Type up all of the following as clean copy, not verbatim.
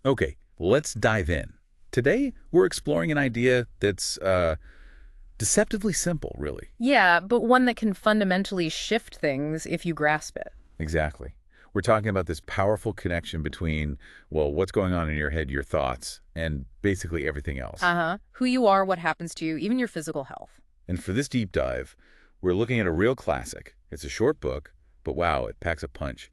Okay, let's dive in. Today, we're exploring an idea that's deceptively simple, really. Yeah, but one that can fundamentally shift things if you grasp it. Exactly. We're talking about this powerful connection between, well, what's going on in your head, your thoughts, and basically everything else. Uh-huh. Who you are, what happens to you, even your physical health. And for this deep dive, we're looking at a real classic. It's a short book, but wow, it packs a punch.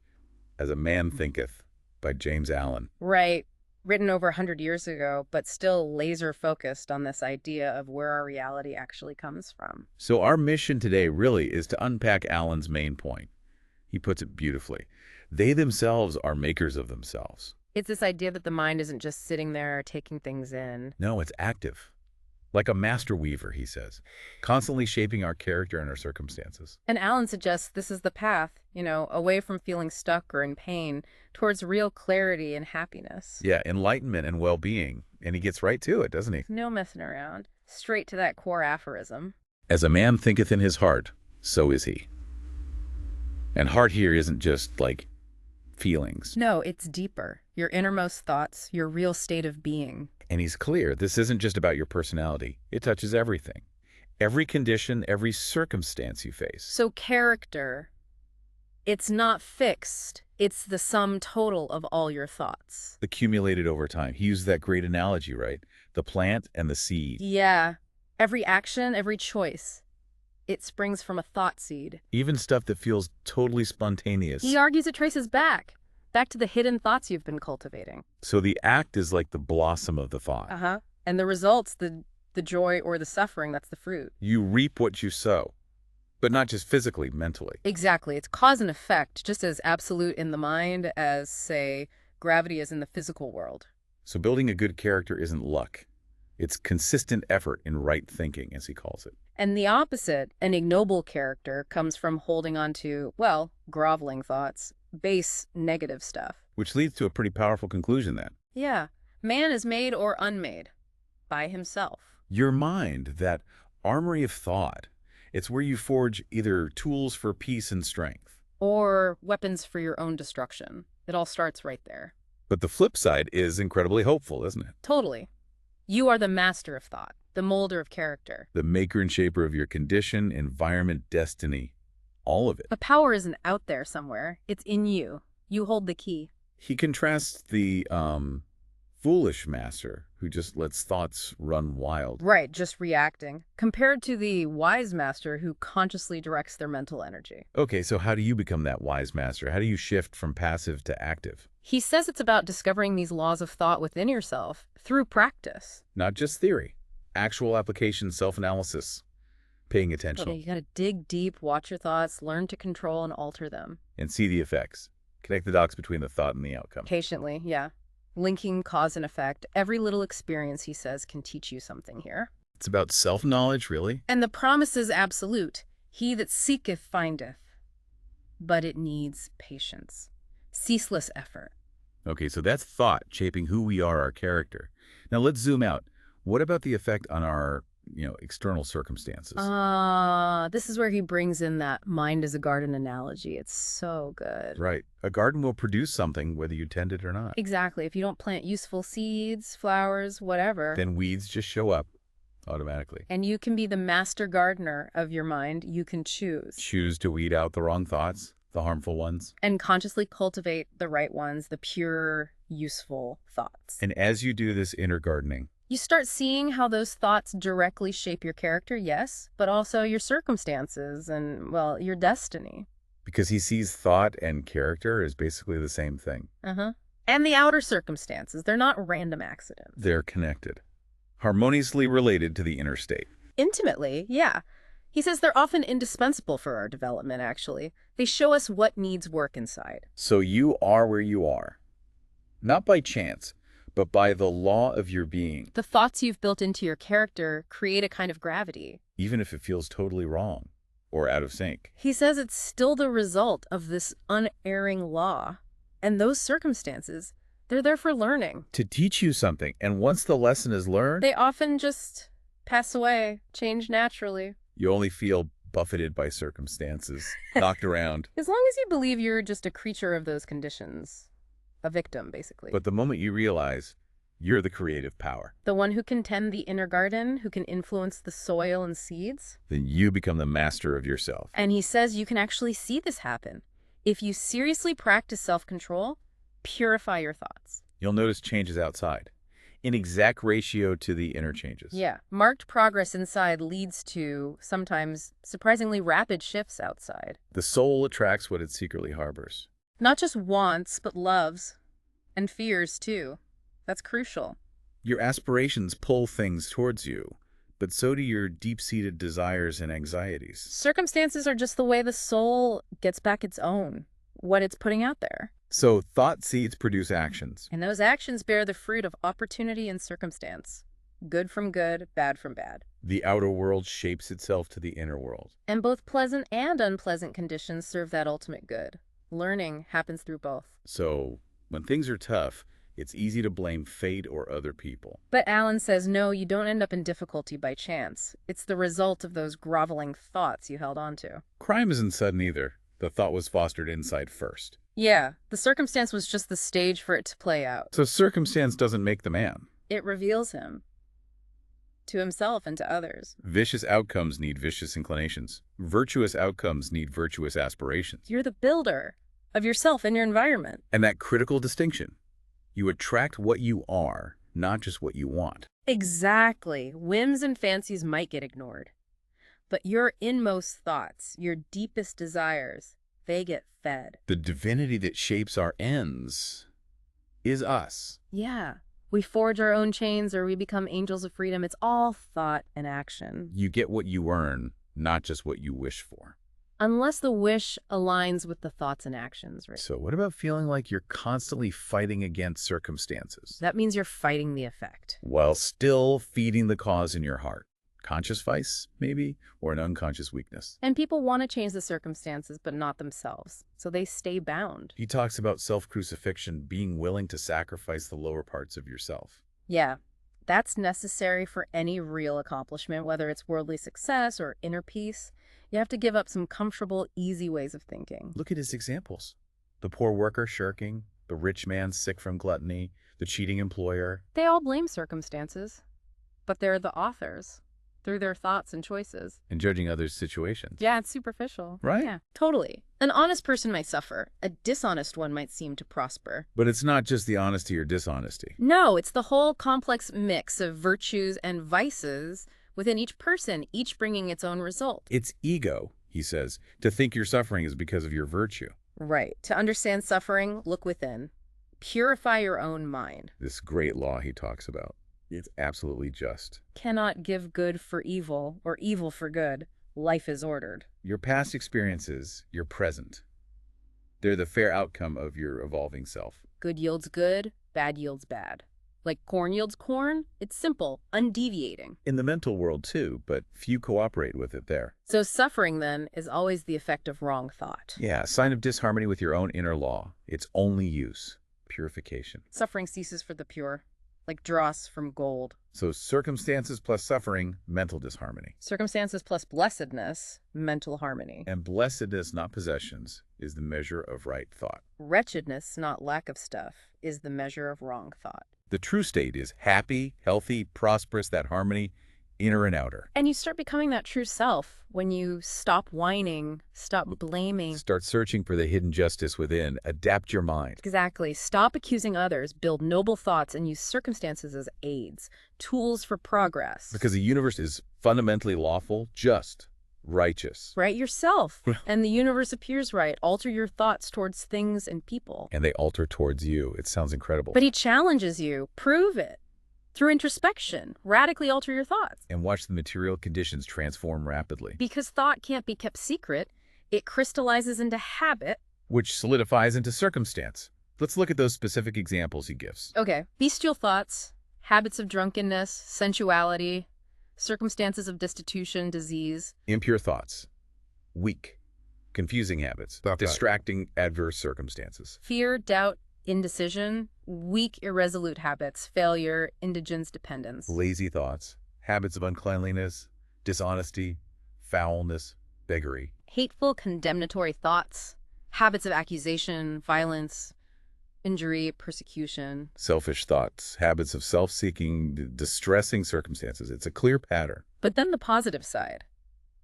As a Man Thinketh by James Allen. Right. Written over 100 years ago, but still laser focused on this idea of where our reality actually comes from. So our mission today really is to unpack Allen's main point. He puts it beautifully. They themselves are makers of themselves. It's this idea that the mind isn't just sitting there taking things in. No, it's active. Like a master weaver, he says, constantly shaping our character and our circumstances. And Alan suggests this is the path, away from feeling stuck or in pain towards real clarity and happiness. Yeah, enlightenment and well-being. And he gets right to it, doesn't he? No messing around. Straight to that core aphorism. As a man thinketh in his heart, so is he. And heart here isn't just like feelings. No, it's deeper. Your innermost thoughts, your real state of being. And he's clear, this isn't just about your personality. It touches everything. Every condition, every circumstance you face. So character, it's not fixed. It's the sum total of all your thoughts. Accumulated over time. He used that great analogy, right? The plant and the seed. Yeah. Every action, every choice, it springs from a thought seed. Even stuff that feels totally spontaneous. He argues it traces back to the hidden thoughts you've been cultivating. So the act is like the blossom of the thought. Uh-huh. And the results, the joy or the suffering, that's the fruit. You reap what you sow, but not just physically, mentally. Exactly. It's cause and effect, just as absolute in the mind as, say, gravity is in the physical world. So building a good character isn't luck. It's consistent effort in right thinking, as he calls it. And the opposite, an ignoble character, comes from holding on to, well, groveling thoughts, base negative stuff. Which leads to a pretty powerful conclusion then. Yeah. Man is made or unmade by himself. Your mind, that armory of thought, it's where you forge either tools for peace and strength. Or weapons for your own destruction. It all starts right there. But the flip side is incredibly hopeful, isn't it? Totally. You are the master of thought, the molder of character. The maker and shaper of your condition, environment, destiny, all of it. But power isn't out there somewhere. It's in you. You hold the key. He contrasts the foolish master who just lets thoughts run wild. Right, just reacting, compared to the wise master who consciously directs their mental energy. Okay, so how do you become that wise master? How do you shift from passive to active? He says it's about discovering these laws of thought within yourself through practice. Not just theory, actual application, self-analysis, paying attention. Okay, you gotta dig deep, watch your thoughts, learn to control and alter them. And see the effects. Connect the dots between the thought and the outcome. Patiently, yeah. Linking cause and effect. Every little experience, he says, can teach you something here. It's about self-knowledge, really. And the promise is absolute. He that seeketh findeth. But it needs patience. Ceaseless effort. Okay, so that's thought shaping who we are, our character. Now let's zoom out. What about the effect on our, external circumstances? This is where he brings in that mind as a garden analogy. It's so good. Right. A garden will produce something whether you tend it or not. Exactly. If you don't plant useful seeds, flowers, whatever. Then weeds just show up automatically. And you can be the master gardener of your mind. You can choose. Choose to weed out the wrong thoughts, the harmful ones. And consciously cultivate the right ones, the pure, useful thoughts. And as you do this inner gardening, you start seeing how those thoughts directly shape your character, yes, but also your circumstances and, well, your destiny. because he sees thought and character as basically the same thing. Uh-huh. And the outer circumstances, they're not random accidents. They're connected, harmoniously related to the inner state. Intimately, yeah. He says they're often indispensable for our development, actually. They show us what needs work inside. So you are where you are, not by chance, but by the law of your being, The thoughts you've built into your character create a kind of gravity. even if it feels totally wrong or out of sync. He says it's still the result of this unerring law. And those circumstances, they're there for learning. To teach you something, and once the lesson is learned, They often just pass away, change naturally. you only feel buffeted by circumstances, knocked around. As long as you believe you're just a creature of those conditions. a victim, basically. But the moment you realize you're the creative power, The one who can tend the inner garden, who can influence the soil and seeds. then you become the master of yourself. And he says you can actually see this happen. If you seriously practice self-control, purify your thoughts. You'll notice changes outside, in exact ratio to the inner changes. Yeah, marked progress inside leads to, sometimes, surprisingly rapid shifts outside. The soul attracts what it secretly harbors. Not just wants, but loves. And fears, too. That's crucial. Your aspirations pull things towards you, but so do your deep-seated desires and anxieties. Circumstances are just the way the soul gets back its own, what it's putting out there. So thought seeds produce actions. And those actions bear the fruit of opportunity and circumstance. Good from good, bad from bad. The outer world shapes itself to the inner world. And both pleasant and unpleasant conditions serve that ultimate good. Learning happens through both. So when things are tough, it's easy to blame fate or other people. But Alan says, no, you don't end up in difficulty by chance. It's the result of those groveling thoughts you held on to. Crime isn't sudden either. The thought was fostered inside first. Yeah, the circumstance was just the stage for it to play out. So circumstance doesn't make the man. It reveals him. To himself and to others. Vicious outcomes need vicious inclinations. Virtuous outcomes need virtuous aspirations. You're the builder of yourself and your environment. And that critical distinction. You attract what you are, not just what you want. Exactly. Whims and fancies might get ignored. But your inmost thoughts, your deepest desires, they get fed. The divinity that shapes our ends is us. Yeah. We forge our own chains or we become angels of freedom. It's all thought and action. You get what you earn, not just what you wish for. Unless the wish aligns with the thoughts and actions, right? So what about feeling like you're constantly fighting against circumstances, That means you're fighting the effect. while still feeding the cause in your heart? Conscious vice, maybe, or an unconscious weakness? And people want to change the circumstances, but not themselves. So they stay bound. He talks about self-crucifixion, being willing to sacrifice the lower parts of yourself. Yeah, that's necessary for any real accomplishment, whether it's worldly success or inner peace. You have to give up some comfortable, easy ways of thinking. Look at his examples. The poor worker shirking, the rich man sick from gluttony, the cheating employer. They all blame circumstances, but they're the authors through their thoughts and choices. And judging others' situations. Yeah, it's superficial. Right? Yeah, totally. An honest person might suffer. A dishonest one might seem to prosper. But it's not just the honesty or dishonesty. No, it's the whole complex mix of virtues and vices within each person, each bringing its own result. It's ego, he says, to think your suffering is because of your virtue. Right. To understand suffering, look within. Purify your own mind. This great law he talks about. It's absolutely just. Cannot give good for evil or evil for good. Life is ordered. Your past experiences, your present, they're the fair outcome of your evolving self. Good yields good, bad yields bad. Like corn yields corn, it's simple, undeviating. In the mental world too, but few cooperate with it there. So suffering, then, is always the effect of wrong thought. Yeah, a sign of disharmony with your own inner law. Its only use, purification. Suffering ceases for the pure, like dross from gold. So circumstances plus suffering, mental disharmony. Circumstances plus blessedness, mental harmony. And blessedness, not possessions, is the measure of right thought. Wretchedness, not lack of stuff, is the measure of wrong thought. The true state is happy, healthy, prosperous, that harmony, inner and outer. And you start becoming that true self when you stop whining, stop blaming. Start searching for the hidden justice within. Adapt your mind. Exactly. Stop accusing others, build noble thoughts, and use circumstances as aids, tools for progress. Because the universe is fundamentally lawful, just, righteous. Right yourself. And the universe appears right. Alter your thoughts towards things and people. And they alter towards you. It sounds incredible. But he challenges you. Prove it. Through introspection, radically alter your thoughts. And watch the material conditions transform rapidly. Because thought can't be kept secret. It crystallizes into habit. Which solidifies into circumstance. Let's look at those specific examples he gives. Okay. Bestial thoughts, habits of drunkenness, sensuality, circumstances of destitution, disease. Impure thoughts. Weak. Confusing habits. Stop that. Distracting adverse circumstances. Fear, doubt, indecision, weak, irresolute habits, failure, indigence, dependence. Lazy thoughts. Habits of uncleanliness, dishonesty, foulness, beggary. Hateful, condemnatory thoughts, habits of accusation, violence, Injury, persecution. Selfish thoughts, habits of self-seeking, distressing circumstances. It's a clear pattern. But then the positive side.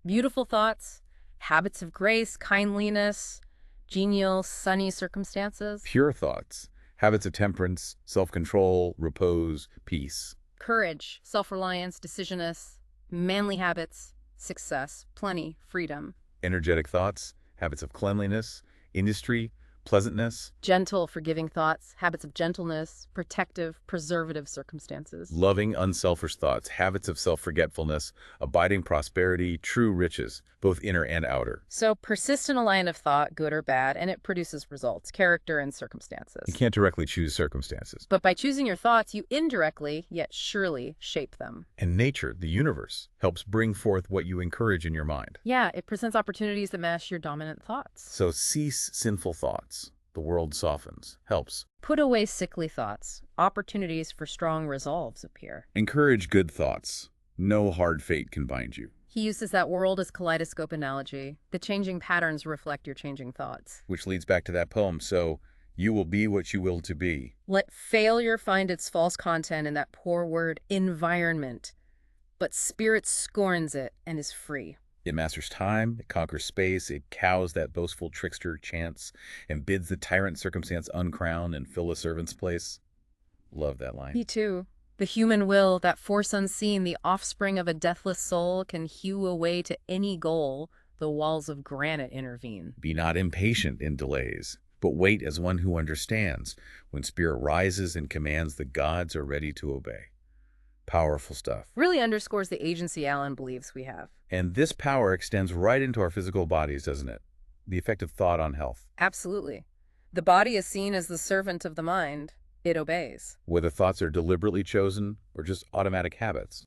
Beautiful thoughts, habits of grace, kindliness, genial, sunny circumstances. Pure thoughts, habits of temperance, self-control, repose, peace. Courage, self-reliance, decisiveness, manly habits, success, plenty, freedom. Energetic thoughts, habits of cleanliness, industry, pleasantness. Gentle, forgiving thoughts, habits of gentleness, protective, preservative circumstances. Loving, unselfish thoughts, habits of self-forgetfulness, abiding prosperity, true riches, both inner and outer. So persist in a line of thought, good or bad, and it produces results, character, and circumstances. You can't directly choose circumstances. But by choosing your thoughts, you indirectly, yet surely, shape them. And nature, the universe, helps bring forth what you encourage in your mind. Yeah, it presents opportunities that match your dominant thoughts. So cease sinful thoughts. The world softens. Helps. Put away sickly thoughts. Opportunities for strong resolves appear. Encourage good thoughts. No hard fate can bind you. He uses that world as kaleidoscope analogy. The changing patterns reflect your changing thoughts. Which leads back to that poem. So, you will be what you will to be. Let failure find its false content in that poor word, environment. But spirit scorns it and is free. It masters time, it conquers space, it cows that boastful trickster chance, and bids the tyrant circumstance uncrown and fill a servant's place. Love that line. Me too. The human will, that force unseen, the offspring of a deathless soul, can hew a way to any goal, though walls of granite intervene. Be not impatient in delays, but wait as one who understands. When spirit rises and commands, the gods are ready to obey. Powerful stuff. Really underscores the agency Alan believes we have. And this power extends right into our physical bodies, doesn't it? The effect of thought on health. Absolutely. The body is seen as the servant of the mind. It obeys. Whether thoughts are deliberately chosen or just automatic habits.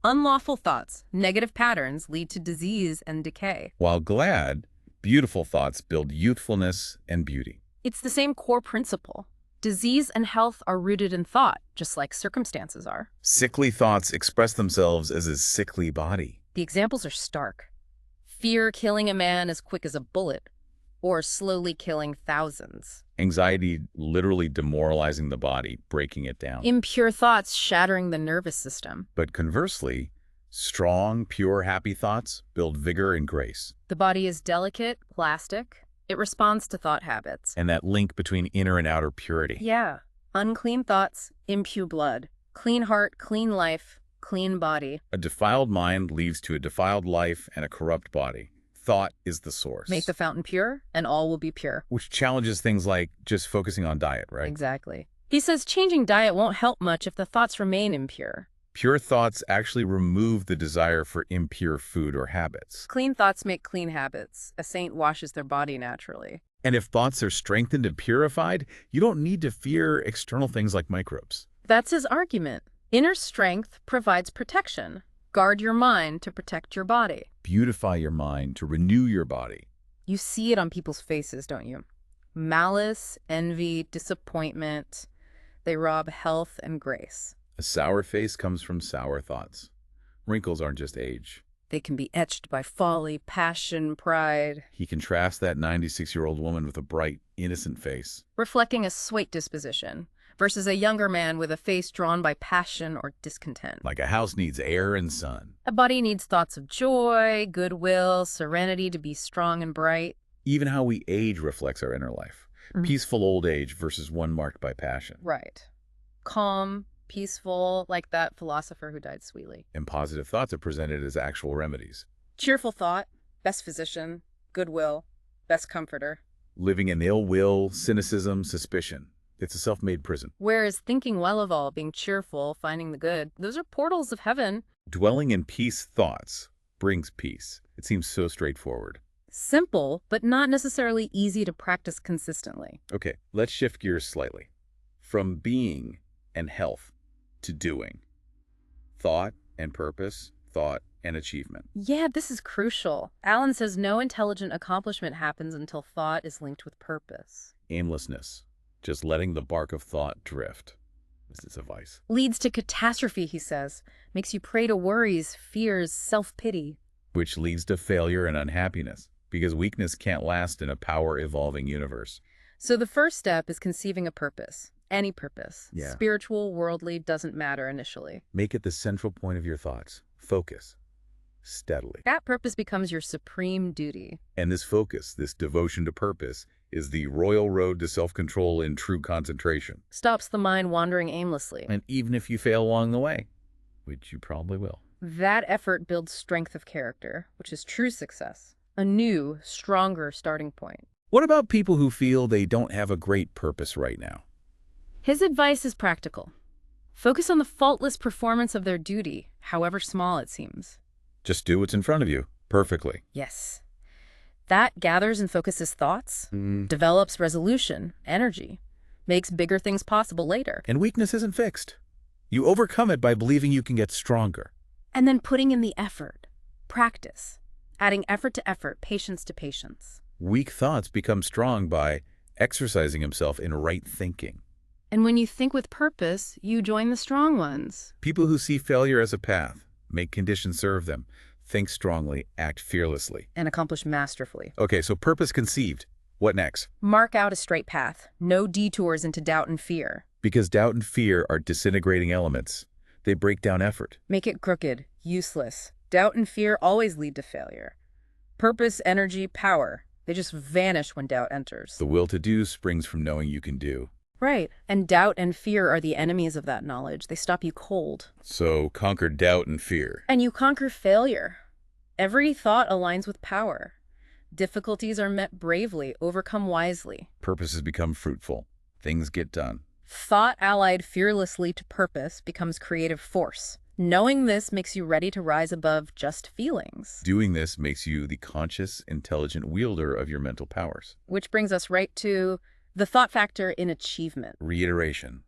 Unlawful thoughts, negative patterns lead to disease and decay. While glad, beautiful thoughts build youthfulness and beauty. It's the same core principle. Disease and health are rooted in thought, just like circumstances are. Sickly thoughts express themselves as a sickly body. The examples are stark. Fear killing a man as quick as a bullet, or slowly killing thousands. Anxiety literally demoralizing the body, breaking it down. Impure thoughts shattering the nervous system. But conversely, strong, pure, happy thoughts build vigor and grace. The body is delicate, plastic. It responds to thought habits. And that link between inner and outer purity. Yeah. Unclean thoughts, impure blood. Clean heart, clean life, clean body. A defiled mind leads to a defiled life and a corrupt body. Thought is the source. Make the fountain pure, and all will be pure. Which challenges things like just focusing on diet, right? Exactly. He says changing diet won't help much if the thoughts remain impure. Pure thoughts actually remove the desire for impure food or habits. Clean thoughts make clean habits. A saint washes their body naturally. And if thoughts are strengthened and purified, you don't need to fear external things like microbes. That's his argument. Inner strength provides protection. Guard your mind to protect your body. Beautify your mind to renew your body. You see it on people's faces, don't you? Malice, envy, disappointment. They rob health and grace. A sour face comes from sour thoughts. Wrinkles aren't just age. They can be etched by folly, passion, pride. He contrasts that 96-year-old woman with a bright, innocent face. Reflecting a sweet disposition, versus a younger man with a face drawn by passion or discontent. Like a house needs air and sun. A body needs thoughts of joy, goodwill, serenity to be strong and bright. Even how we age reflects our inner life. Peaceful old age versus one marked by passion. Right. Calm, peaceful, like that philosopher who died sweetly. And positive thoughts are presented as actual remedies. Cheerful thought, best physician, goodwill, best comforter. Living in ill will, cynicism, suspicion. It's a self-made prison. Whereas thinking well of all, being cheerful, finding the good, those are portals of heaven. Dwelling in peace thoughts brings peace. It seems so straightforward. Simple, but not necessarily easy to practice consistently. Okay, let's shift gears slightly. From being and health to doing. Thought and purpose, thought and achievement. Yeah, this is crucial. Alan says no intelligent accomplishment happens until thought is linked with purpose. Aimlessness, just letting the bark of thought drift. This is a vice. Leads to catastrophe, he says. Makes you prey to worries, fears, self-pity. Which leads to failure and unhappiness, because weakness can't last in a power-evolving universe. So the first step is conceiving a purpose. Any purpose. Yeah. Spiritual, worldly, doesn't matter initially. Make it the central point of your thoughts. Focus. Steadily. That purpose becomes your supreme duty. And this focus, this devotion to purpose, is the royal road to self-control in true concentration. Stops the mind wandering aimlessly. And even if you fail along the way, which you probably will. That effort builds strength of character, which is true success. A new, stronger starting point. What about people who feel they don't have a great purpose right now? His advice is practical. Focus on the faultless performance of their duty, however small it seems. Just do what's in front of you, perfectly. Yes. That gathers and focuses thoughts, develops resolution, energy, makes bigger things possible later. And weakness isn't fixed. You overcome it by believing you can get stronger. And then putting in the effort, practice, adding effort to effort, patience to patience. Weak thoughts become strong by exercising himself in right thinking. And when you think with purpose, you join the strong ones. People who see failure as a path, make conditions serve them, think strongly, act fearlessly. And accomplish masterfully. Okay, so purpose conceived. What next? Mark out a straight path. No detours into doubt and fear. Because doubt and fear are disintegrating elements. They break down effort. Make it crooked, useless. Doubt and fear always lead to failure. Purpose, energy, power. They just vanish when doubt enters. The will to do springs from knowing you can do. Right. And doubt and fear are the enemies of that knowledge. They stop you cold. So conquer doubt and fear. And you conquer failure. Every thought aligns with power. Difficulties are met bravely, overcome wisely. Purposes become fruitful. Things get done. Thought allied fearlessly to purpose becomes creative force. Knowing this makes you ready to rise above just feelings. Doing this makes you the conscious, intelligent wielder of your mental powers. Which brings us right to the thought factor in achievement. Reiteration.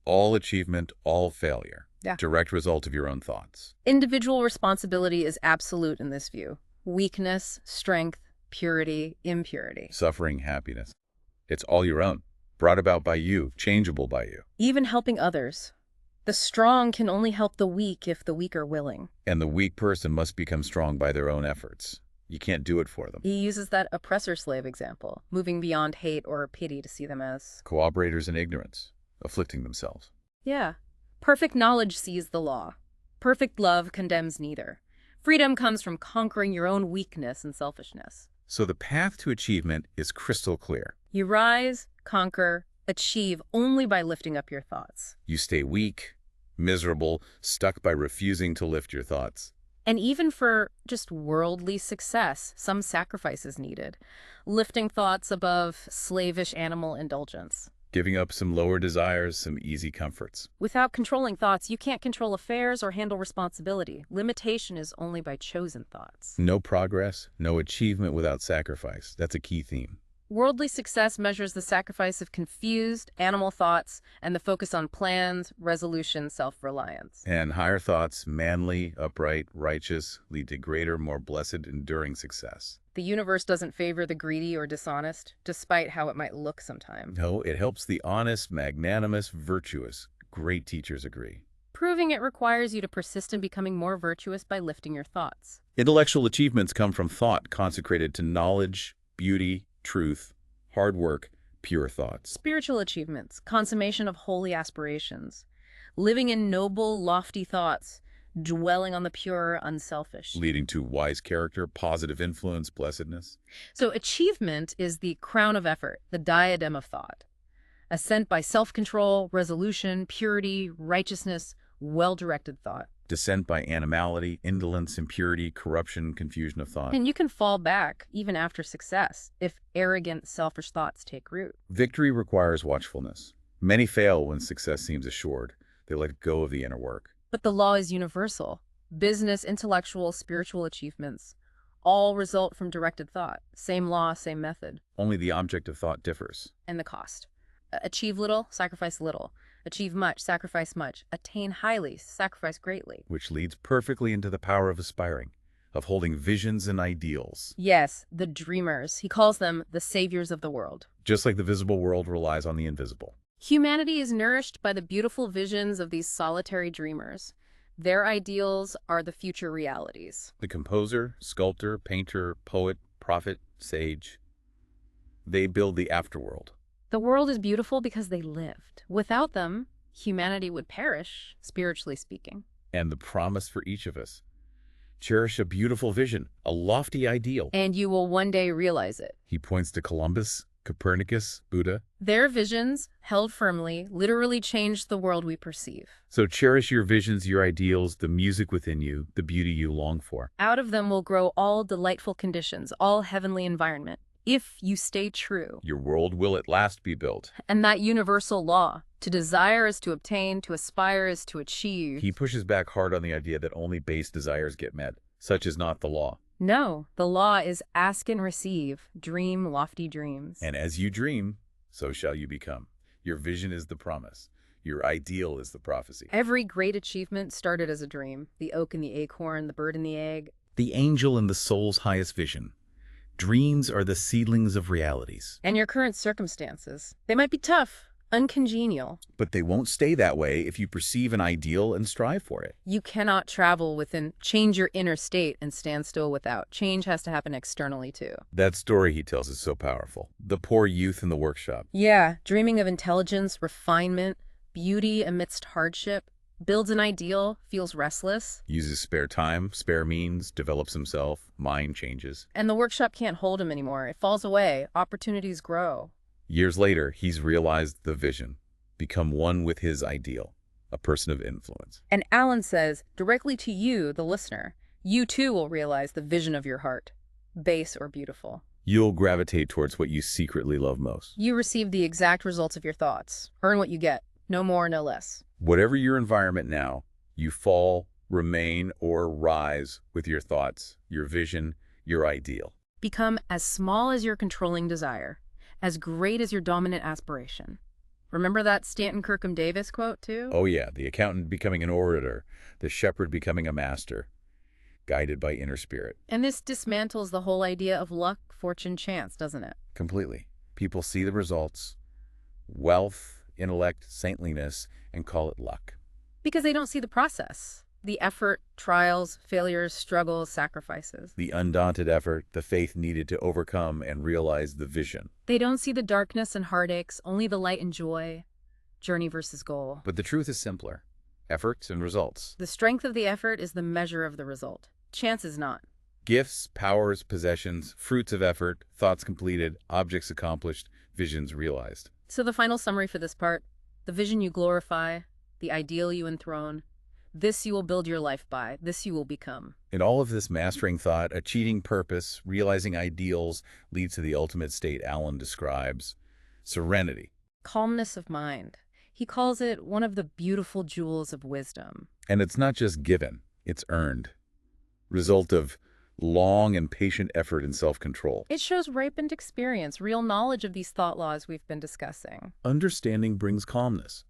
All achievement, all failure. Yeah. Direct result of your own thoughts. Individual responsibility is absolute in this view. Weakness, strength, purity, impurity. Suffering, happiness. It's all your own. Brought about by you, changeable by you. Even helping others. The strong can only help the weak if the weak are willing. And the weak person must become strong by their own efforts. You can't do it for them. He uses that oppressor-slave example, moving beyond hate or pity to see them as... Cooperators in ignorance, afflicting themselves. Yeah. Perfect knowledge sees the law. Perfect love condemns neither. Freedom comes from conquering your own weakness and selfishness. So the path to achievement is crystal clear. You rise, conquer, achieve only by lifting up your thoughts. You stay weak, miserable, stuck by refusing to lift your thoughts. And even for just worldly success, some sacrifice is needed. Lifting thoughts above slavish animal indulgence. Giving up some lower desires, some easy comforts. Without controlling thoughts, you can't control affairs or handle responsibility. Limitation is only by chosen thoughts. No progress, no achievement without sacrifice. That's a key theme. Worldly success measures the sacrifice of confused, animal thoughts and the focus on plans, resolution, self-reliance. And higher thoughts, manly, upright, righteous, lead to greater, more blessed, enduring success. The universe doesn't favor the greedy or dishonest, despite how it might look sometimes. No, it helps the honest, magnanimous, virtuous. Great teachers agree. Proving it requires you to persist in becoming more virtuous by lifting your thoughts. Intellectual achievements come from thought consecrated to knowledge, beauty, truth, hard work, pure thoughts. Spiritual achievements, consummation of holy aspirations, living in noble, lofty thoughts, dwelling on the pure, unselfish. Leading to wise character, positive influence, blessedness. So achievement is the crown of effort, the diadem of thought. Ascent by self-control, resolution, purity, righteousness, well-directed thought. Descent by animality, indolence, impurity, corruption, confusion of thought. And you can fall back, even after success, if arrogant, selfish thoughts take root. Victory requires watchfulness. Many fail when success seems assured. They let go of the inner work. But the law is universal. Business, intellectual, spiritual achievements all result from directed thought. Same law, same method. Only the object of thought differs. And the cost. Achieve little, sacrifice little. Achieve much, sacrifice much. Attain highly, sacrifice greatly. Which leads perfectly into the power of aspiring, of holding visions and ideals. Yes, the dreamers. He calls them the saviors of the world. Just like the visible world relies on the invisible. Humanity is nourished by the beautiful visions of these solitary dreamers. Their ideals are the future realities. The composer, sculptor, painter, poet, prophet, sage, they build the afterworld. The world is beautiful because they lived. Without them, humanity would perish, spiritually speaking. And the promise for each of us. Cherish a beautiful vision, a lofty ideal. And you will one day realize it. He points to Columbus, Copernicus, Buddha. Their visions, held firmly, literally changed the world we perceive. So cherish your visions, your ideals, the music within you, the beauty you long for. Out of them will grow all delightful conditions, all heavenly environment, if you stay true. Your world will at last be built. And that universal law, to desire is to obtain, to aspire is to achieve. He pushes back hard on the idea that only base desires get met. Such is not the law. No, the law is ask and receive, dream lofty dreams. And as you dream, so shall you become. Your vision is the promise. Your ideal is the prophecy. Every great achievement started as a dream. The oak and the acorn, the bird and the egg. The angel and the soul's highest vision. Dreams are the seedlings of realities. And your current circumstances. They might be tough, uncongenial. But they won't stay that way if you perceive an ideal and strive for it. You cannot travel within, change your inner state and stand still without. Change has to happen externally too. That story he tells is so powerful. The poor youth in the workshop. Yeah, dreaming of intelligence, refinement, beauty amidst hardship, builds an ideal, feels restless. Uses spare time, spare means, develops himself, mind changes. And the workshop can't hold him anymore. It falls away. Opportunities grow. Years later, he's realized the vision, become one with his ideal, a person of influence. And Alan says, directly to you, the listener, you too will realize the vision of your heart, base or beautiful. You'll gravitate towards what you secretly love most. You receive the exact results of your thoughts. Earn what you get. No more, no less. Whatever your environment now, you fall, remain, or rise with your thoughts, your vision, your ideal. Become as small as your controlling desire, as great as your dominant aspiration. Remember that Stanton Kirkham Davis quote, too? Oh yeah, the accountant becoming an orator, the shepherd becoming a master, guided by inner spirit. And this dismantles the whole idea of luck, fortune, chance, doesn't it? Completely. People see the results, wealth, intellect, saintliness, and call it luck. Because they don't see the process. The effort, trials, failures, struggles, sacrifices. The undaunted effort, the faith needed to overcome and realize the vision. They don't see the darkness and heartaches, only the light and joy. Journey versus goal. But the truth is simpler. Efforts and results. The strength of the effort is the measure of the result. Chance is not. Gifts, powers, possessions, fruits of effort, thoughts completed, objects accomplished, visions realized. So the final summary for this part, the vision you glorify, the ideal you enthrone, this you will build your life by, this you will become. In all of this, mastering thought, achieving purpose, realizing ideals leads to the ultimate state Alan describes, serenity. Calmness of mind. He calls it one of the beautiful jewels of wisdom. And it's not just given, it's earned. Result of long and patient effort and self-control. It shows ripened experience, real knowledge of these thought laws we've been discussing. Understanding brings calmness.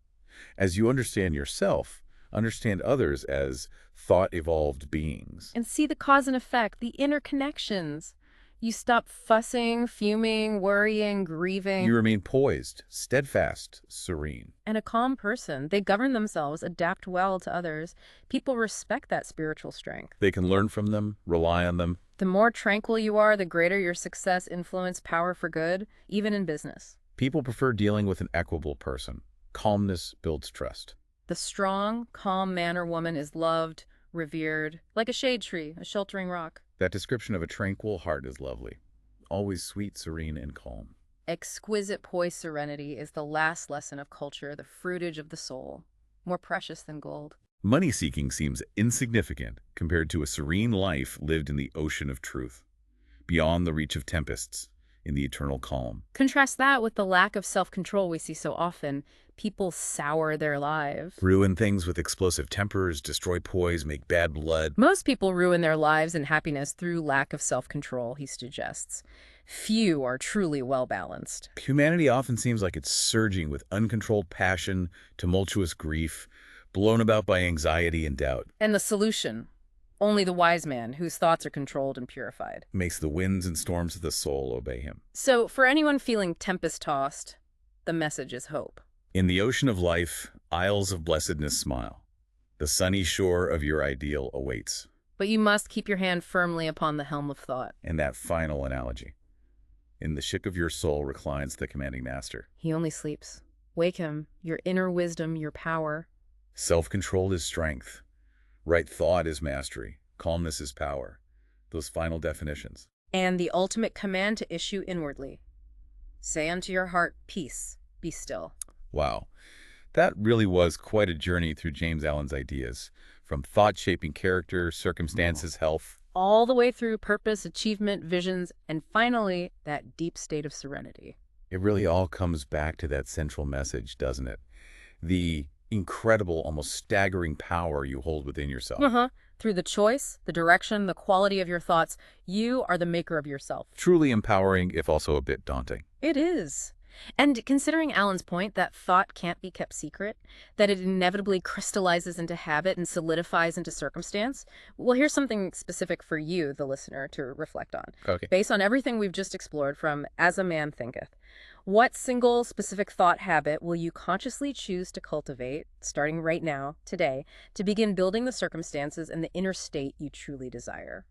As you understand yourself, understand others as thought-evolved beings. And see the cause and effect, the interconnections. You stop fussing, fuming, worrying, grieving. You remain poised, steadfast, serene. And a calm person, they govern themselves, adapt well to others. People respect that spiritual strength. They can learn from them, rely on them. The more tranquil you are, the greater your success, influence, power for good, even in business. People prefer dealing with an equable person. Calmness builds trust. The strong, calm man or woman is loved, revered, like a shade tree, a sheltering rock. That description of a tranquil heart is lovely. Always sweet, serene, and calm. Exquisite poised serenity is the last lesson of culture, the fruitage of the soul, more precious than gold. Money-seeking seems insignificant compared to a serene life lived in the ocean of truth, beyond the reach of tempests, in the eternal calm. Contrast that with the lack of self-control we see so often. People sour their lives. Ruin things with explosive tempers, destroy poise, make bad blood. Most people ruin their lives and happiness through lack of self-control, he suggests. Few are truly well-balanced. Humanity often seems like it's surging with uncontrolled passion, tumultuous grief, blown about by anxiety and doubt. And the solution? Only the wise man, whose thoughts are controlled and purified. Makes the winds and storms of the soul obey him. So, for anyone feeling tempest-tossed, the message is hope. In the ocean of life, isles of blessedness smile. The sunny shore of your ideal awaits. But you must keep your hand firmly upon the helm of thought. And that final analogy. In the shik of your soul reclines the commanding master. He only sleeps. Wake him, your inner wisdom, your power. Self-control is strength. Right thought is mastery. Calmness is power. Those final definitions. And the ultimate command to issue inwardly. Say unto your heart, peace, be still. Wow. That really was quite a journey through James Allen's ideas, from thought-shaping character, circumstances, health. All the way through purpose, achievement, visions, and finally, that deep state of serenity. It really all comes back to that central message, doesn't it? The incredible, almost staggering power you hold within yourself. Through the choice, the direction, the quality of your thoughts, you are the maker of yourself. Truly empowering, if also a bit daunting. It is. And considering Alan's point that thought can't be kept secret, that it inevitably crystallizes into habit and solidifies into circumstance, well, here's something specific for you, the listener, to reflect on. Okay. Based on everything we've just explored from As a Man Thinketh, what single specific thought habit will you consciously choose to cultivate, starting right now, today, to begin building the circumstances and the inner state you truly desire?